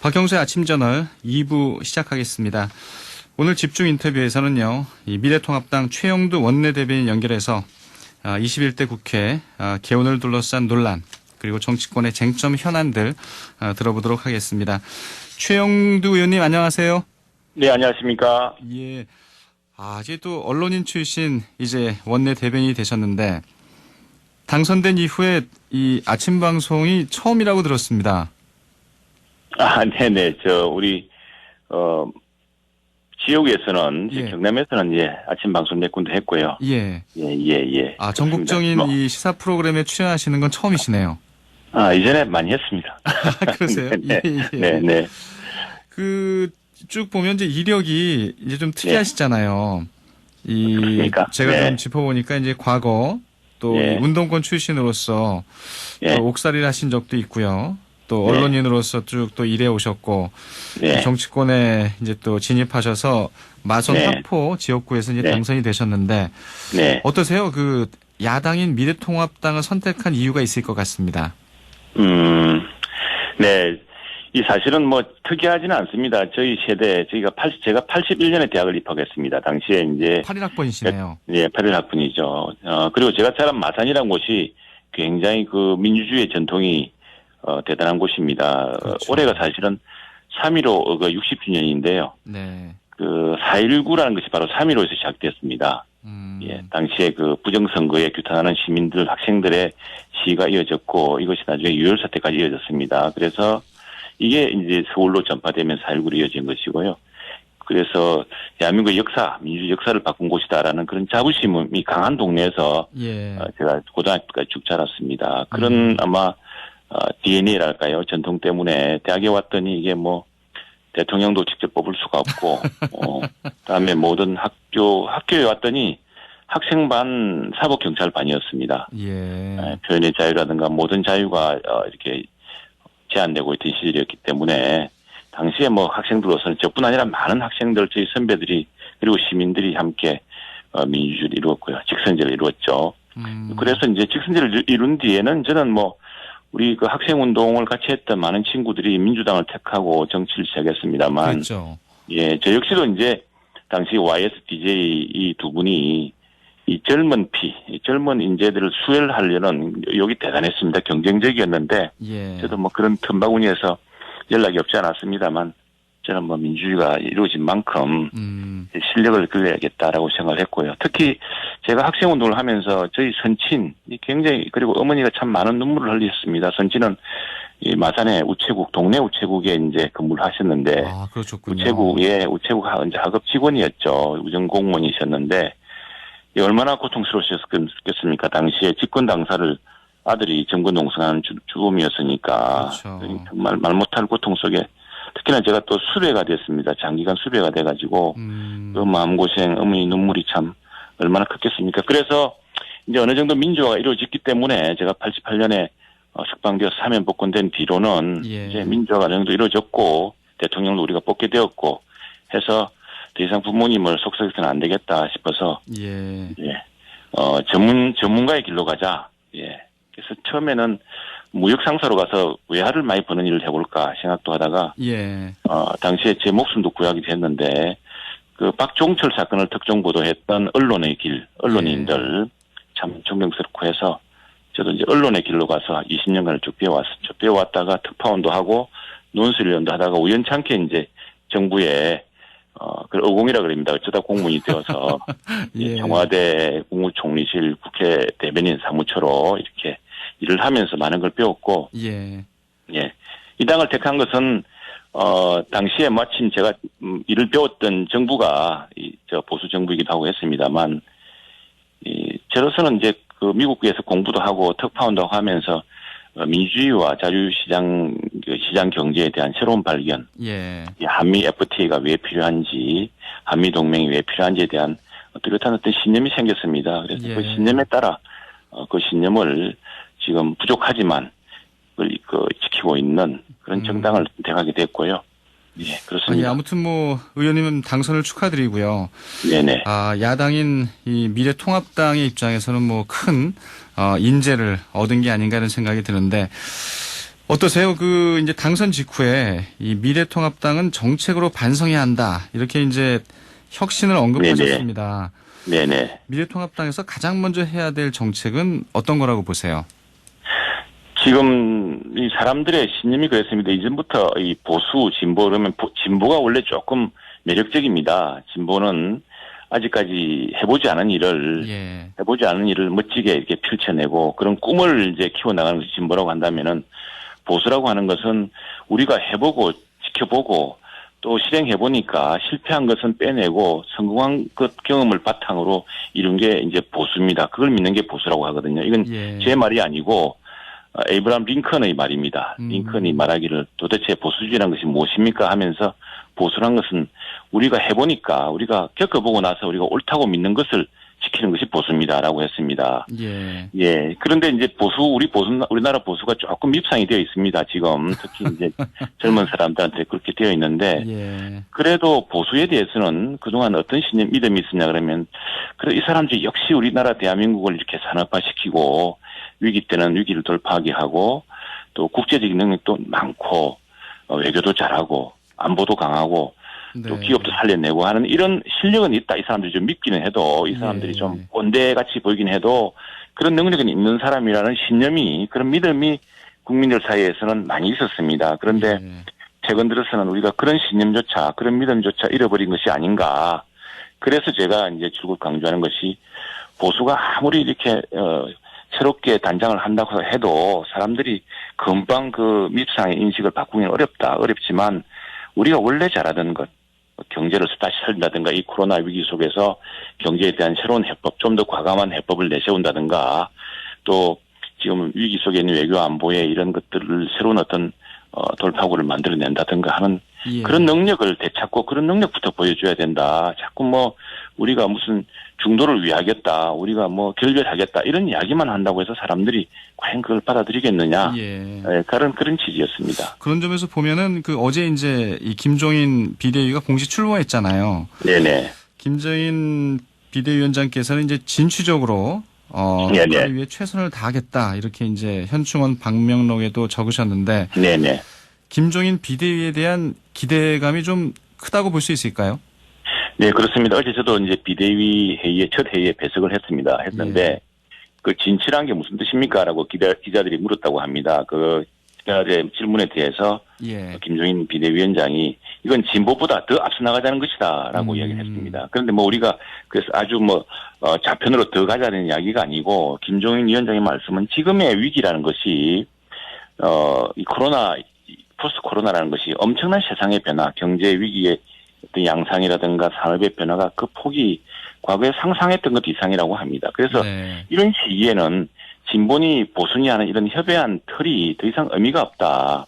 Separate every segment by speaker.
Speaker 1: 박형수의 아침저널 2부 시작하겠습니다. 오늘 집중 인터뷰에서는요, 이 미래통합당 최영두 원내대변인 연결해서 21대 국회 개원을 둘러싼 논란 그리고 정치권의 쟁점 현안들 들어보도록 하겠습니다. 최영두 의원님 안녕하세요.
Speaker 2: 네, 안녕하십니까.
Speaker 1: 예. 이제 또 언론인 출신 이제 원내대변인이 되셨는데 당선된 이후에 이 아침 방송이 처음이라고 들었습니다.
Speaker 2: 네네. 우리, 지역에서는,
Speaker 1: 예.
Speaker 2: 경남에서는, 아침 방송 몇 군데 했고요.
Speaker 1: 예.
Speaker 2: 예.
Speaker 1: 전국적인 이 시사 프로그램에 출연하시는 건 처음이시네요.
Speaker 2: 이전에 많이 했습니다.
Speaker 1: 그러세요?
Speaker 2: 네.
Speaker 1: 쭉 보면 이제 이력이 이제 좀 특이하시잖아요.
Speaker 2: 그렇습니까?
Speaker 1: 제가
Speaker 2: 네.
Speaker 1: 좀 짚어보니까 이제 과거 또
Speaker 2: 예.
Speaker 1: 운동권 출신으로서
Speaker 2: 예.
Speaker 1: 또 옥살이를 하신 적도 있고요. 또
Speaker 2: 네.
Speaker 1: 언론인으로서 쭉 또 일해 오셨고
Speaker 2: 네.
Speaker 1: 정치권에 이제 또 진입하셔서 마선
Speaker 2: 네.
Speaker 1: 하포 지역구에서 이제
Speaker 2: 네.
Speaker 1: 당선이 되셨는데
Speaker 2: 네.
Speaker 1: 어떠세요? 그 야당인 미래통합당을 선택한 이유가 있을 것 같습니다.
Speaker 2: 네. 이 사실은 특이하지는 않습니다. 저희 세대, 제가 81년에 대학을 입학했습니다. 당시에 이제.
Speaker 1: 81학번이시네요.
Speaker 2: 예, 81학번이죠. 그리고 제가 자란 마산이라는 곳이 굉장히 그 민주주의의 전통이 대단한 곳입니다.
Speaker 1: 그렇죠.
Speaker 2: 올해가 사실은 3.15 60주년인데요.
Speaker 1: 네.
Speaker 2: 4.19라는 것이 바로 3.15에서 시작됐습니다. 예, 당시에 그 부정선거에 규탄하는 시민들, 학생들의 시위가 이어졌고 이것이 나중에 유혈 사태까지 이어졌습니다. 그래서 이게 이제 서울로 전파되면 4.19로 이어진 것이고요. 그래서 대한민국의 역사, 민주주의 역사를 바꾼 곳이다라는 그런 자부심이 강한 동네에서
Speaker 1: 예.
Speaker 2: 제가 고등학교까지 쭉 자랐습니다. 그런 아마 DNA랄까요? 전통 때문에 대학에 왔더니 이게 대통령도 직접 뽑을 수가 없고, 그다음에 모든 학교에 왔더니 학생반 사법경찰반이었습니다.
Speaker 1: 예.
Speaker 2: 표현의 자유라든가 모든 자유가 이렇게 제한되고 있던 시절이었기 때문에 당시에 학생들로서는 저뿐 아니라 많은 학생들, 저희 선배들이 그리고 시민들이 함께 민주주의를 이루었고요. 직선제를 이루었죠. 그래서 이제 직선제를 이룬 뒤에는 저는 우리 그 학생운동을 같이 했던 많은 친구들이 민주당을 택하고 정치를 시작했습니다만.
Speaker 1: 그렇죠.
Speaker 2: 예, 저 역시도 이제 당시 YSDJ 이 두 분이 이 젊은 인재들을 수혈하려는 여기 대단했습니다. 경쟁적이었는데.
Speaker 1: 예.
Speaker 2: 저도 그런 틈바구니에서 연락이 없지 않았습니다만 저는 민주주의가 이루어진 만큼 실력을 길러야겠다라고 생각을 했고요. 특히 제가 학생운동을 하면서 저희 선친이 굉장히 그리고 어머니가 참 많은 눈물을 흘리셨습니다. 선친은 이 마산의 우체국 동네 우체국에 이제 근무를 하셨는데
Speaker 1: 그렇군요.
Speaker 2: 우체국 이제 하급 직원이었죠. 우정 공무원이셨는데 얼마나 고통스러우셨겠습니까? 당시에 집권 당사를 아들이 점거 농성하는 죽음이었으니까
Speaker 1: 그렇죠.
Speaker 2: 정말 말 못할 고통 속에 특히나 제가 또 수배가 됐습니다. 장기간 수배가 돼가지고 그 마음고생, 어머니 눈물이 참 얼마나 컸겠습니까? 그래서 이제 어느 정도 민주화가 이루어졌기 때문에 제가 88년에 석방되어서 사면 복권된 뒤로는 이제 민주화가 어느 정도 이루어졌고 대통령도 우리가 뽑게 되었고 해서 더 이상 부모님을 속삭여서는 안 되겠다 싶어서 전문가의 길로 가자. 예. 그래서 처음에는 무역 상사로 가서 외화를 많이 버는 일을 해볼까 생각도 하다가 당시에 제 목숨도 구하게 됐는데 그 박종철 사건을 특종 보도했던 언론의 길, 언론인들 참 존경스럽고 해서 저도 이제 언론의 길로 가서 20년간을 쭉 배워왔었죠. 배워왔다가 특파원도 하고 논술위원도 하다가 우연찮게 이제 정부에 그 어공이라 그럽니다. 어쩌다 공무원이 되어서 청와대 국무총리실 국회 대변인 사무처로 이렇게 일을 하면서 많은 걸 배웠고, 이 당을 택한 것은 당시에 마침 제가 일을 배웠던 정부가 저 보수 정부이기도 하고 했습니다만, 저로서는 이제 그 미국에서 공부도 하고 특파원도 하고 하면서 민주주의와 자유시장 시장 경제에 대한 새로운 발견, 한미 FTA가 왜 필요한지, 한미 동맹이 왜 필요한지에 대한 뚜렷한 어떤 신념이 생겼습니다. 그래서 그 신념에 따라 그 신념을 지금 부족하지만 지키고 있는 그런 정당을 선택하게 됐고요. 예, 그렇습니다.
Speaker 1: 아무튼 의원님은 당선을 축하드리고요.
Speaker 2: 네네.
Speaker 1: 야당인 이 미래통합당의 입장에서는 큰 인재를 얻은 게 아닌가 하는 생각이 드는데 어떠세요? 이제 당선 직후에 이 미래통합당은 정책으로 반성해야 한다. 이렇게 이제 혁신을 언급하셨습니다.
Speaker 2: 네네.
Speaker 1: 미래통합당에서 가장 먼저 해야 될 정책은 어떤 거라고 보세요?
Speaker 2: 지금 이 사람들의 신념이 그랬습니다. 이전부터 이 보수, 진보 그러면 진보가 원래 조금 매력적입니다. 진보는 아직까지 해보지 않은 일을 멋지게 이렇게 펼쳐내고 그런 꿈을 이제 키워나가는 것이 진보라고 한다면은 보수라고 하는 것은 우리가 해보고 지켜보고 또 실행해보니까 실패한 것은 빼내고 성공한 것 경험을 바탕으로 이룬 게 이제 보수입니다. 그걸 믿는 게 보수라고 하거든요. 이건 제 말이 아니고 에이브라함 링컨의 말입니다. 링컨이 말하기를 도대체 보수주의라는 것이 무엇입니까 하면서 보수란 것은 우리가 해보니까 우리가 겪어보고 나서 우리가 옳다고 믿는 것을 지키는 것이 보수입니다라고 했습니다. 예. 그런데 이제 우리나라 보수가 조금 밉상이 되어 있습니다. 지금 특히 이제 젊은 사람들한테 그렇게 되어 있는데 그래도 보수에 대해서는 그동안 어떤 믿음이 있었냐 그러면 그래 이 사람들이 역시 우리나라 대한민국을 이렇게 산업화시키고 위기 때는 위기를 돌파하게 하고 또 국제적인 능력도 많고 외교도 잘하고 안보도 강하고 또 기업도 살려내고 하는 이런 실력은 있다. 이 사람들이 좀 믿기는 해도 이 사람들이 좀 꼰대같이 보이긴 해도 그런 능력은 있는 사람이라는 신념이 그런 믿음이 국민들 사이에서는 많이 있었습니다. 그런데 최근 들어서는 우리가 그런 신념조차 그런 믿음조차 잃어버린 것이 아닌가. 그래서 제가 이제 줄곧 강조하는 것이 보수가 아무리 이렇게 새롭게 단장을 한다고 해도 사람들이 금방 그 밉상의 인식을 바꾸기는 어렵지만 우리가 원래 잘하던 것 경제를 다시 살린다든가 이 코로나 위기 속에서 경제에 대한 새로운 해법 좀 더 과감한 해법을 내세운다든가 또 지금 위기 속에 있는 외교 안보에 이런 것들을 새로운 어떤 돌파구를 만들어낸다든가 하는 그런 능력을 되찾고 그런 능력부터 보여줘야 된다. 자꾸 뭐 우리가 무슨 중도를 위하겠다. 우리가 뭐 결별하겠다. 이런 이야기만 한다고 해서 사람들이 과연 그걸 받아들이겠느냐. 그런 취지였습니다.
Speaker 1: 그런 점에서 보면은 어제 이제 이 김종인 비대위가 공식 출범했잖아요.
Speaker 2: 네네.
Speaker 1: 김종인 비대위원장께서는 이제 진취적으로 국가를 위해 최선을 다하겠다. 이렇게 이제 현충원 방명록에도 적으셨는데. 네네. 김종인 비대위에 대한 기대감이 좀 크다고 볼 수 있을까요?
Speaker 2: 네, 그렇습니다. 어제 저도 이제 비대위 첫 회의에 배석을 했는데, 그 진치란 게 무슨 뜻입니까? 라고 기자들이 물었다고 합니다. 그 기자들의 질문에 대해서 김종인 비대위원장이 이건 진보보다 더 앞서 나가자는 것이다. 라고 이야기를 했습니다. 그런데 뭐 우리가 그래서 아주 좌편으로 더 가자는 이야기가 아니고, 김종인 위원장의 말씀은 지금의 위기라는 것이, 이 포스트 코로나라는 것이 엄청난 세상의 변화, 경제 위기의 어떤 양상이라든가 산업의 변화가 그 폭이 과거에 상상했던 것 이상이라고 합니다. 그래서 이런 시기에는 진보니 보수니 하는 이런 협의한 틀이 더 이상 의미가 없다.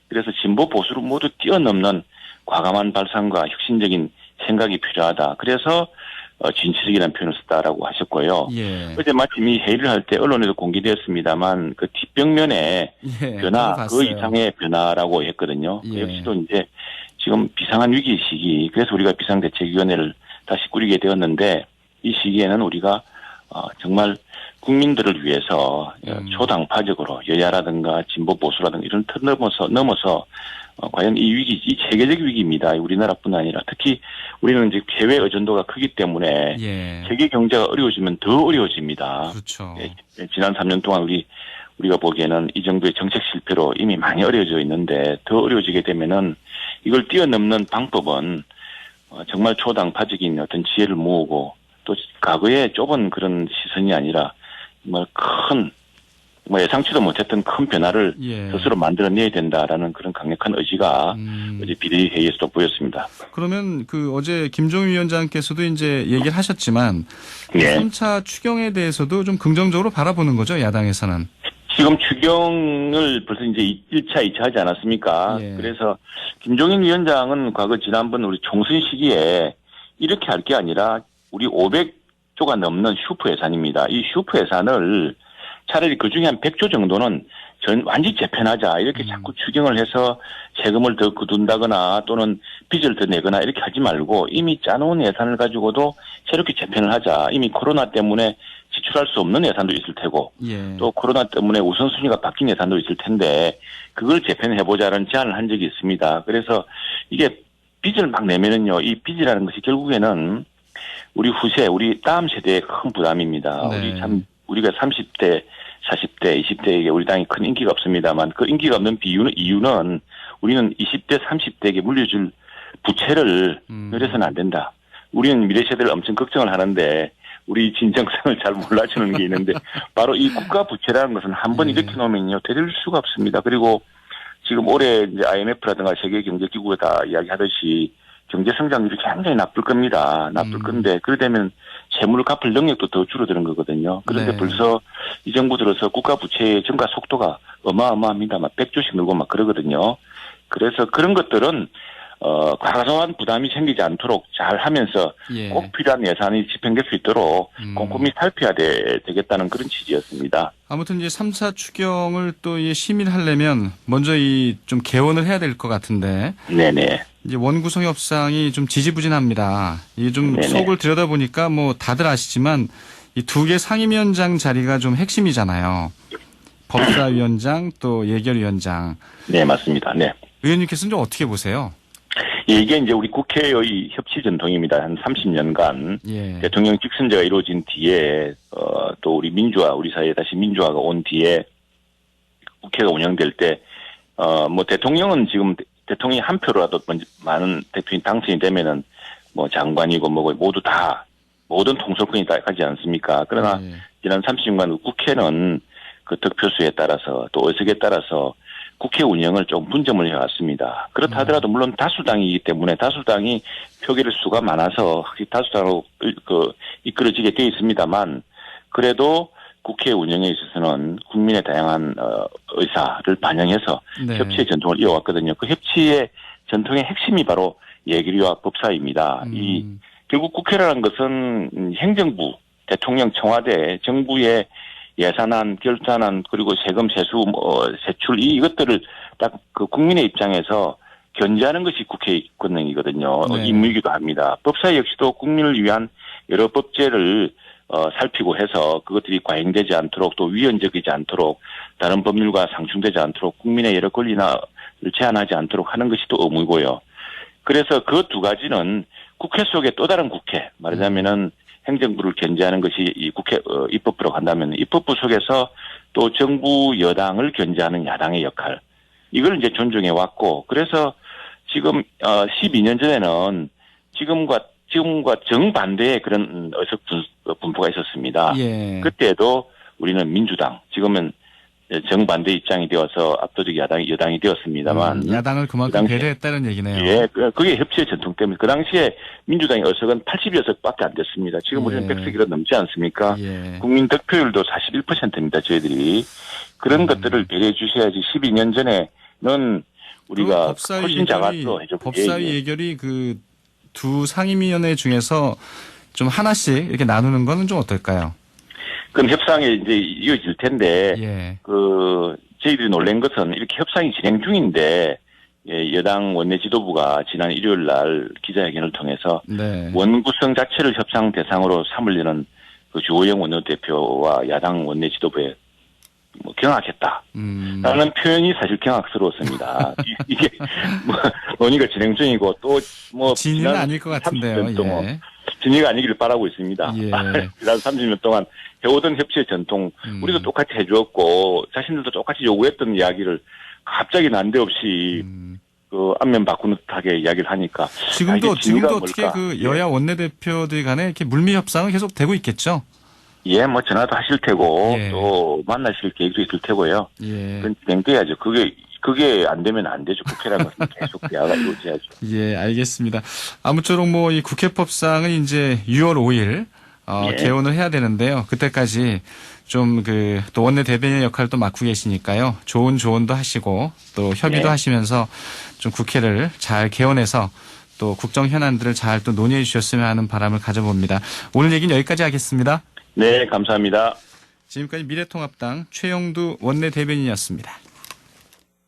Speaker 2: 그래서 진보 보수를 모두 뛰어넘는 과감한 발상과 혁신적인 생각이 필요하다. 그래서 진취적이라는 표현을 썼다라고 하셨고요. 어제 마침 이 회의를 할 때 언론에도 공개되었습니다만 그 뒷벽면에 변화, 그 이상의 변화라고 했거든요. 역시도 이제 지금 비상한 위기 시기, 그래서 우리가 비상대책위원회를 다시 꾸리게 되었는데 이 시기에는 우리가 정말 국민들을 위해서 초당파적으로 여야라든가 진보 보수라든가 이런 틀 넘어서 과연 이 위기, 이 세계적 위기입니다. 우리나라뿐 아니라 특히 우리는 이제 해외 의존도가 크기 때문에 세계 경제가 어려워지면 더 어려워집니다.
Speaker 1: 그렇죠.
Speaker 2: 지난 3년 동안 우리가 보기에는 이 정도의 정책 실패로 이미 많이 어려워져 있는데 더 어려워지게 되면은 이걸 뛰어넘는 방법은 정말 초당파적인 어떤 지혜를 모으고 또 과거에 좁은 그런 시선이 아니라 정말 예상치도 못했던 큰 변화를 스스로 만들어내야 된다라는 그런 강력한 의지가 어제 비대위 회의에서도 보였습니다.
Speaker 1: 그러면 어제 김종인 위원장께서도 이제 얘기를 하셨지만 3차 추경에 대해서도 좀 긍정적으로 바라보는 거죠, 야당에서는.
Speaker 2: 지금 추경을 벌써 이제 1차, 2차 하지 않았습니까? 그래서 김종인 위원장은 지난번 우리 총선 시기에 이렇게 할 게 아니라 우리 500조가 넘는 슈퍼 예산입니다. 이 슈퍼 예산을 차라리 그중에 한 100조 정도는 완전히 재편하자. 이렇게 자꾸 추경을 해서 세금을 더 거둔다거나 또는 빚을 더 내거나 이렇게 하지 말고 이미 짜놓은 예산을 가지고도 새롭게 재편을 하자. 이미 코로나 때문에 지출할 수 없는 예산도 있을 테고
Speaker 1: 예.
Speaker 2: 또 코로나 때문에 우선순위가 바뀐 예산도 있을 텐데 그걸 재편해보자는 제안을 한 적이 있습니다. 그래서 이게 빚을 막 내면은요, 이 빚이라는 것이 결국에는 우리 후세, 우리 다음 세대의 큰 부담입니다.
Speaker 1: 네.
Speaker 2: 우리가 30대, 40대, 20대에게 우리 당이 큰 인기가 없습니다만 그 인기가 없는 이유는 우리는 20대, 30대에게 물려줄 부채를 늘려서는 안 된다. 우리는 미래 세대를 엄청 걱정을 하는데 우리 진정성을 잘 몰라주는 게 있는데 바로 이 국가 부채라는 것은 한번 일으켜 놓으면요 되돌릴 수가 없습니다. 그리고 지금 올해 이제 IMF라든가 세계경제기구가 다 이야기하듯이 경제 성장률이 굉장히 나쁠 겁니다. 나쁠 건데 그러다면 채무를 갚을 능력도 더 줄어드는 거거든요. 그런데
Speaker 1: 네.
Speaker 2: 벌써 이 정부 들어서 국가 부채의 증가 속도가 어마어마합니다. 막 100조씩 늘고 막 그러거든요. 그래서 그런 것들은 과소한 부담이 생기지 않도록 잘 하면서
Speaker 1: 예.
Speaker 2: 꼭 필요한 예산이 집행될 수 있도록 꼼꼼히 살펴야 되겠다는 그런 취지였습니다.
Speaker 1: 아무튼 이제 3차 추경을 또 시민하려면 먼저 좀 개원을 해야 될 것 같은데.
Speaker 2: 네네.
Speaker 1: 이제 원구성 협상이 좀 지지부진합니다. 이게 좀
Speaker 2: 네네.
Speaker 1: 속을 들여다보니까 뭐 다들 아시지만 이 두 개 상임위원장 자리가 좀 핵심이잖아요. 법사위원장 또 예결위원장.
Speaker 2: 네, 맞습니다. 네.
Speaker 1: 의원님께서는 좀 어떻게 보세요?
Speaker 2: 이게 이제 우리 국회의 협치 전통입니다. 한 30년간
Speaker 1: 예.
Speaker 2: 대통령 직선제가 이루어진 뒤에 또 우리 우리 사회에 다시 민주화가 온 뒤에 국회가 운영될 때 뭐 대통령은 지금 대통령이 한 표라도 먼저 많은 대통령이 당선이 되면은 뭐 장관이고 뭐고 모두 다 모든 통솔권이 다 가지 않습니까? 그러나
Speaker 1: 예.
Speaker 2: 지난 30년간 국회는 그 득표수에 따라서 또 의석에 따라서 국회 운영을 좀 분점을 해왔습니다. 그렇다 하더라도 물론 다수당이기 때문에 다수당이 표결의 수가 많아서 다수당으로 이끌어지게 되어 있습니다만 그래도 국회 운영에 있어서는 국민의 다양한 의사를 반영해서
Speaker 1: 네.
Speaker 2: 협치의 전통을 이어왔거든요. 그 협치의 전통의 핵심이 바로 예결위와 법사위입니다. 결국 국회라는 것은 행정부, 대통령, 청와대, 정부의 예산안, 결산안, 그리고 세금, 세수, 세출 이것들을 딱 그 국민의 입장에서 견제하는 것이 국회의 권능이거든요.
Speaker 1: 네.
Speaker 2: 임무이기도 합니다. 법사위 역시도 국민을 위한 여러 법제를 살피고 해서 그것들이 과잉되지 않도록 또 위헌적이지 않도록 다른 법률과 상충되지 않도록 국민의 여러 권리나 제한하지 않도록 하는 것이 또 의무고요. 그래서 그 두 가지는 국회 속의 또 다른 국회, 말하자면은 행정부를 견제하는 것이 이 국회 입법부로 간다면 입법부 속에서 또 정부 여당을 견제하는 야당의 역할 이걸 이제 존중해 왔고 그래서 지금 12년 전에는 지금과 정반대의 그런 의석 분포가 있었습니다.
Speaker 1: 예.
Speaker 2: 그때도 우리는 민주당 지금은 정반대 입장이 되어서 압도적 여당이 되었습니다만
Speaker 1: 야당을 그만큼
Speaker 2: 그
Speaker 1: 배려했다는 얘기네요.
Speaker 2: 예, 그게 협치의 전통 때문에 그 당시에 민주당의 의석은 80여석밖에 안 됐습니다. 지금 우리는 100석이라 넘지 않습니까?
Speaker 1: 예.
Speaker 2: 국민 득표율도 41%입니다. 저희들이 그런 것들을 배려해 주셔야지 12년 전에는 우리가 훨씬 작았죠.
Speaker 1: 법사위 예결이 그 두 상임위원회 중에서 좀 하나씩 이렇게 나누는 거는 좀 어떨까요?
Speaker 2: 그럼 협상이 이제 이어질 텐데,
Speaker 1: 예.
Speaker 2: 저희들이 놀란 것은 이렇게 협상이 진행 중인데, 여당 원내 지도부가 지난 일요일 날 기자회견을 통해서
Speaker 1: 네.
Speaker 2: 원구성 자체를 협상 대상으로 삼으려는 그 주호영 원내대표와 야당 원내 지도부에 경악했다. 라는 표현이 사실 경악스러웠습니다. 이게 논의가 진행 중이고 또
Speaker 1: 진위는 아닐 것 같은데요. 예.
Speaker 2: 진위가 아니기를 바라고 있습니다.
Speaker 1: 예.
Speaker 2: 지난 30년 동안 해오던 협치의 전통 우리도 똑같이 해주었고 자신들도 똑같이 요구했던 이야기를 갑자기 난데없이 그 안면 바꾸는 듯하게 이야기를 하니까
Speaker 1: 지금도 어떻게 그 여야 원내대표들 간에 이렇게 물밑 협상은 계속 되고 있겠죠?
Speaker 2: 예, 전화도 하실 테고
Speaker 1: 예.
Speaker 2: 또 만나실 계획도 있을 테고요.
Speaker 1: 예.
Speaker 2: 그건 진행돼야죠. 그게 안 되면 안 되죠. 국회라는 것은 계속 대화가 이루어져야죠.
Speaker 1: 예, 알겠습니다. 아무쪼록 이 국회법상은 이제 6월 5일
Speaker 2: 예.
Speaker 1: 개원을 해야 되는데요. 그때까지 좀 또 원내 대변인 역할도 맡고 계시니까요. 좋은 조언도 하시고 또 협의도
Speaker 2: 예.
Speaker 1: 하시면서 좀 국회를 잘 개원해서 또 국정 현안들을 잘 또 논의해 주셨으면 하는 바람을 가져봅니다. 오늘 얘기는 여기까지 하겠습니다.
Speaker 2: 네, 감사합니다.
Speaker 1: 지금까지 미래통합당 최영두 원내 대변인이었습니다.